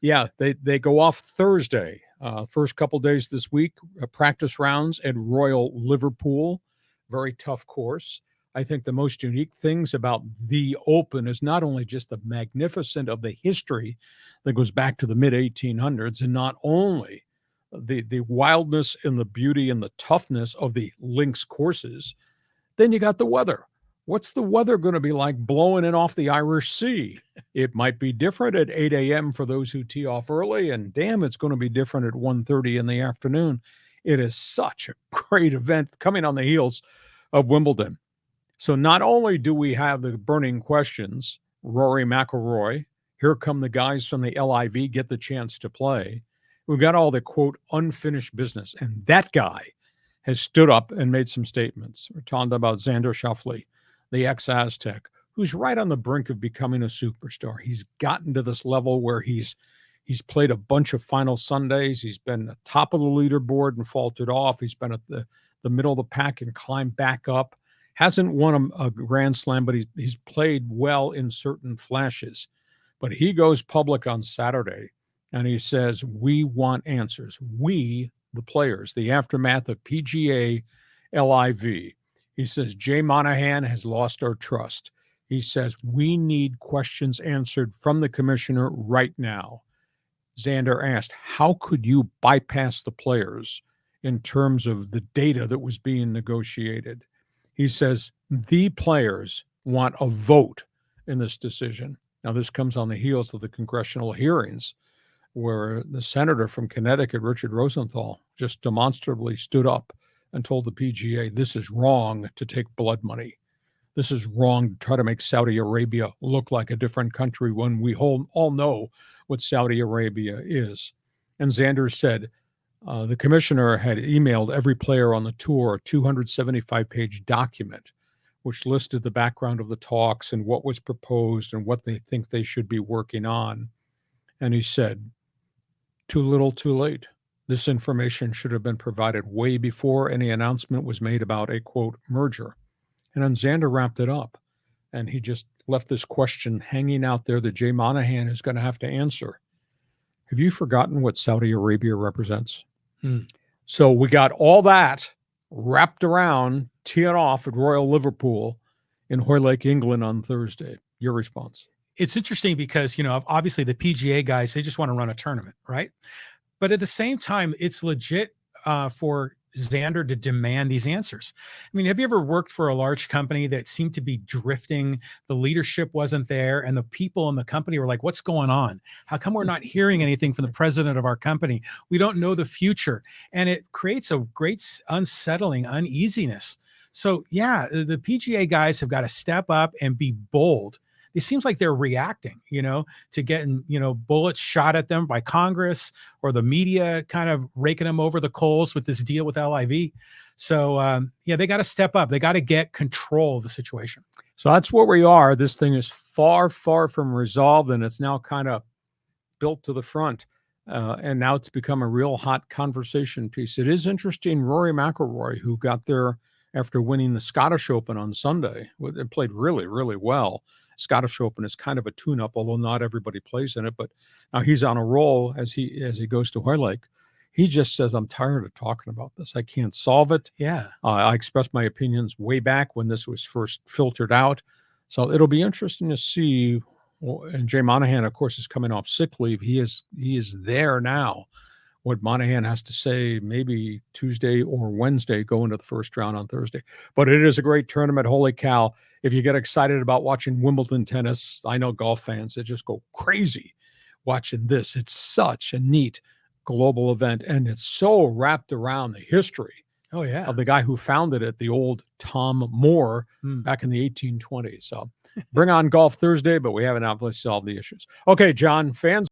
Yeah, they go off Thursday. First couple days this week, practice rounds at Royal Liverpool. Very tough course. I think the most unique things about the Open is not only just the magnificent of the history that goes back to the mid 1800s, and not only the wildness and the beauty and the toughness of the links courses. Then you got the weather. What's the weather going to be like blowing in off the Irish Sea? It might be different at 8 a.m. for those who tee off early, and damn, it's going to be different at 1:30 in the afternoon. It is such a great event coming on the heels of Wimbledon. So not only do we have the burning questions, Rory McIlroy, here come the guys from the LIV, get the chance to play. We've got all the, quote, unfinished business, and that guy has stood up and made some statements. We're talking about Xander Schauffele, the ex-Aztec, who's right on the brink of becoming a superstar. He's gotten to this level where he's played a bunch of final Sundays. He's been at the top of the leaderboard and faltered off. He's been at the middle of the pack and climbed back up. Hasn't won a Grand Slam, but he's played well in certain flashes. But he goes public on Saturday, and he says, we want answers. We, the players, the aftermath of PGA LIV. He says, Jay Monahan has lost our trust. He says, we need questions answered from the commissioner right now. Xander asked, how could you bypass the players in terms of the data that was being negotiated? He says, the players want a vote in this decision. Now, this comes on the heels of the congressional hearings where the senator from Connecticut, Richard Rosenthal, just demonstrably stood up and told the PGA, this is wrong to take blood money. This is wrong to try to make Saudi Arabia look like a different country when we all know what Saudi Arabia is. And Xander said the commissioner had emailed every player on the tour a 275-page document which listed the background of the talks and what was proposed and what they think they should be working on. And he said, too little, too late. This information should have been provided way before any announcement was made about a, quote, merger. And then Xander wrapped it up. And he just left this question hanging out there that Jay Monahan is going to have to answer. Have you forgotten what Saudi Arabia represents? So we got all that wrapped around, teeing off at Royal Liverpool in Hoylake, England on Thursday. Your response? It's interesting because, obviously the PGA guys, they just want to run a tournament, right? But at the same time, it's legit for Xander to demand these answers. I mean, have you ever worked for a large company that seemed to be drifting? The leadership wasn't there, and the people in the company were like, what's going on? How come we're not hearing anything from the president of our company? We don't know the future. And it creates a great unsettling uneasiness. So yeah, the PGA guys have got to step up and be bold. It seems like they're reacting, to getting, bullets shot at them by Congress or the media kind of raking them over the coals with this deal with LIV. So, they got to step up. They got to get control of the situation. So that's where we are. This thing is far, far from resolved, and it's now kind of built to the front. And now it's become a real hot conversation piece. It is interesting, Rory McIlroy, who got there after winning the Scottish Open on Sunday, and played really, really well. Scottish Open is kind of a tune-up, although not everybody plays in it. But now he's on a roll as he goes to Hoylake. He just says, I'm tired of talking about this. I can't solve it. Yeah. I expressed my opinions way back when this was first filtered out. So it'll be interesting to see. And Jay Monahan, of course, is coming off sick leave. He is there now. What Monahan has to say maybe Tuesday or Wednesday going to the first round on Thursday. But it is a great tournament. Holy cow. If you get excited about watching Wimbledon tennis, I know golf fans that just go crazy watching this. It's such a neat global event, and it's so wrapped around the history of the guy who founded it, the old Tom Moore, back in the 1820s. So bring on Golf Thursday, but we haven't obviously solved the issues. Okay, John, fans